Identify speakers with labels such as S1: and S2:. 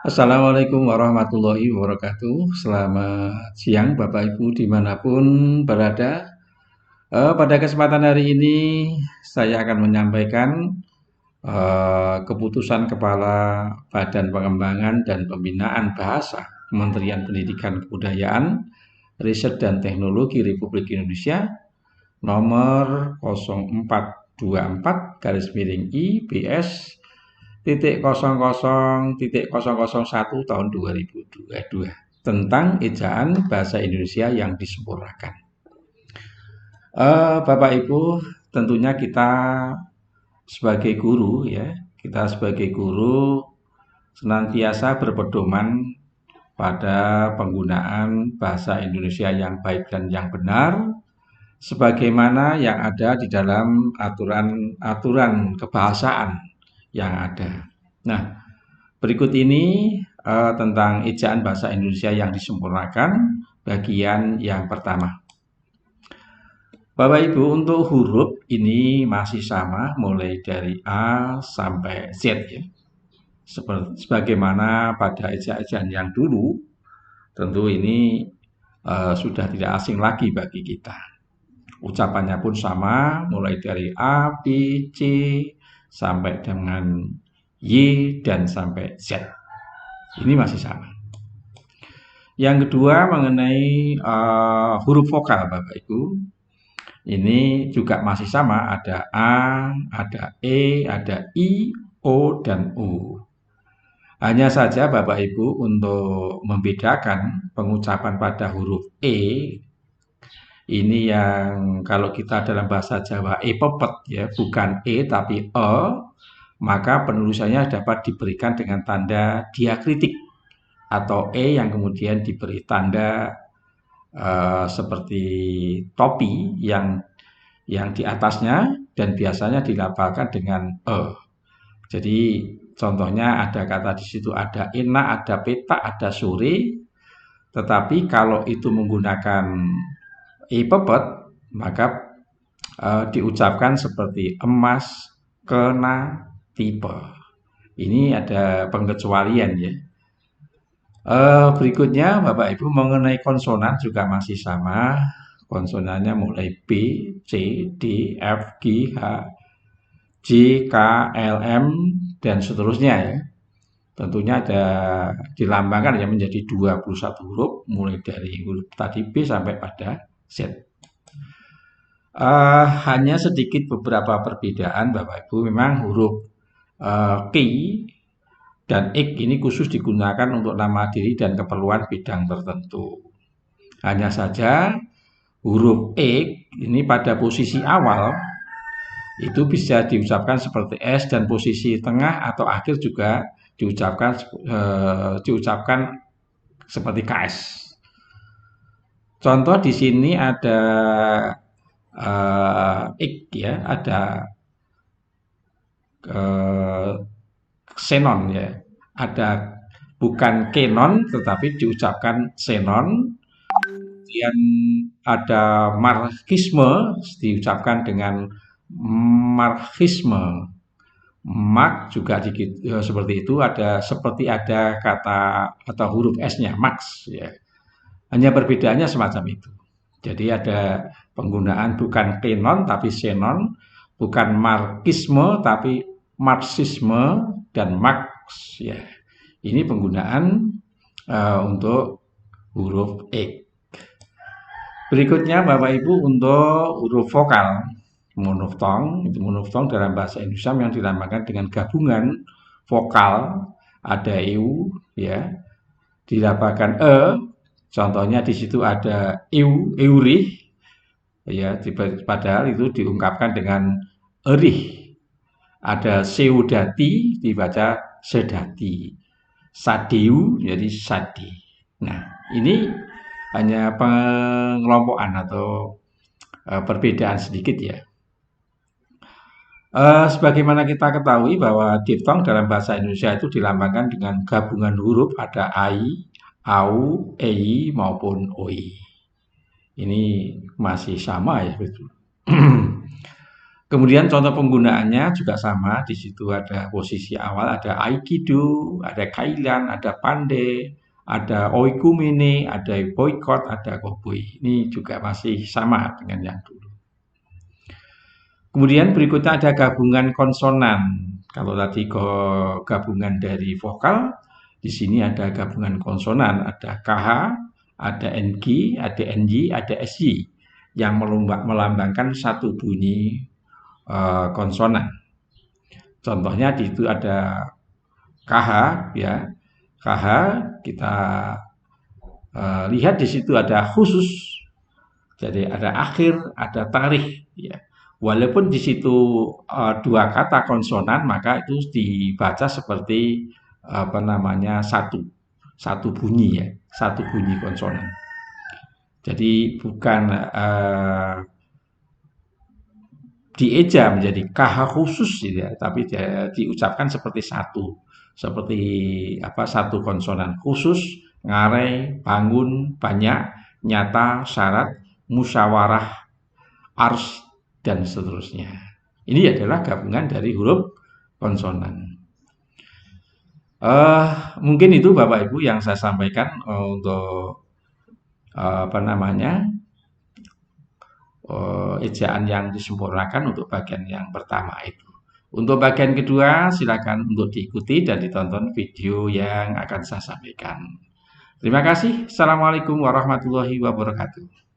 S1: Assalamualaikum warahmatullahi wabarakatuh. Selamat siang Bapak Ibu dimanapun berada. Pada kesempatan hari ini saya akan menyampaikan keputusan Kepala Badan Pengembangan dan Pembinaan Bahasa Kementerian Pendidikan Kebudayaan, Riset dan Teknologi Republik Indonesia nomor 0424/IBS .00.001 tahun 2022 tentang ejaan bahasa Indonesia yang disempurnakan. Bapak Ibu, tentunya kita sebagai guru senantiasa berpedoman pada penggunaan bahasa Indonesia yang baik dan yang benar sebagaimana yang ada di dalam aturan kebahasaan yang ada. Nah, berikut ini tentang ejaan bahasa Indonesia yang disempurnakan bagian yang pertama. Bapak Ibu, untuk huruf ini masih sama mulai dari A sampai Z ya. Sebagaimana pada ejaan yang dulu, tentu ini sudah tidak asing lagi bagi kita. Ucapannya pun sama mulai dari A, B, C sampai dengan Y dan sampai Z. Ini masih sama. Yang kedua mengenai huruf vokal Bapak Ibu. Ini juga masih sama, ada A, ada E, ada I, O, dan U. Hanya saja Bapak Ibu untuk membedakan pengucapan pada huruf E, ini yang kalau kita dalam bahasa Jawa pepet ya, bukan E tapi E, maka penulisannya dapat diberikan dengan tanda diakritik atau E yang kemudian diberi tanda seperti topi yang di atasnya dan biasanya dilafalkan dengan E. Jadi contohnya ada kata di situ ada enak, ada peta, ada sore. Tetapi kalau itu menggunakan pepet maka diucapkan seperti emas, kena, tipe. Ini ada pengecualian ya. Berikutnya Bapak Ibu mengenai konsonan juga masih sama. Konsonannya mulai B, C, D, F, G, H, J, K, L, M, dan seterusnya ya. Tentunya ada dilambangkan ya menjadi 21 huruf mulai dari huruf tadi B sampai pada Z. Hanya sedikit beberapa perbedaan Bapak Ibu. Memang huruf K dan ik ini khusus digunakan untuk nama diri dan keperluan bidang tertentu. Hanya saja huruf ik ini pada posisi awal itu bisa diucapkan seperti S dan posisi tengah atau akhir juga diucapkan seperti KS. Contoh di sini ada ik ya, ada xenon ya, ada bukan kenon tetapi diucapkan xenon. Kemudian ada marxisme diucapkan dengan marxisme. Marx juga seperti itu, seperti ada kata atau huruf S-nya Max ya. Hanya perbedaannya semacam itu. Jadi ada penggunaan bukan kenon tapi xenon, bukan marxisme tapi marxisme dan Marx ya. Ini penggunaan untuk huruf E. Berikutnya Bapak Ibu untuk huruf vokal monoftong. Itu monoftong dalam bahasa Indonesia yang dilambangkan dengan gabungan vokal, ada EU ya. Dilambangkan E. Contohnya di situ ada eurih ya, padahal itu diungkapkan dengan erih. Ada seudati dibaca sedati. Sadeu jadi sadi. Nah, ini hanya pengelompokan atau perbedaan sedikit ya. Sebagaimana kita ketahui bahwa diftong dalam bahasa Indonesia itu dilambangkan dengan gabungan huruf ada ai, au, ei maupun oi. Ini masih sama ya betul. Kemudian contoh penggunaannya juga sama, di situ ada posisi awal, ada Aikido, ada Kailan, ada Pande, ada Oikumene, ada Boykot, ada Koboi. Ini juga masih sama dengan yang dulu. Kemudian berikutnya ada gabungan konsonan. Kalau tadi gabungan dari vokal, di sini ada gabungan konsonan, ada KH, ada NG, ada NY, ada SY yang melambangkan satu bunyi konsonan. Contohnya di itu ada KH ya. KH kita lihat di situ ada khusus. Jadi ada akhir, ada tarikh ya. Walaupun di situ dua kata konsonan, maka itu dibaca seperti apa namanya satu bunyi ya, satu bunyi konsonan. Jadi bukan dieja menjadi KH khusus gitu ya, tapi diucapkan seperti seperti apa satu konsonan khusus, ngarai, bangun, banyak, nyata, syarat, musyawarah, ars, dan seterusnya. Ini adalah gabungan dari huruf konsonan. Mungkin itu Bapak Ibu yang saya sampaikan untuk apa namanya ejaan yang disempurnakan untuk bagian yang pertama itu. Untuk bagian kedua silakan untuk diikuti dan ditonton video yang akan saya sampaikan. Terima kasih. Assalamualaikum warahmatullahi wabarakatuh.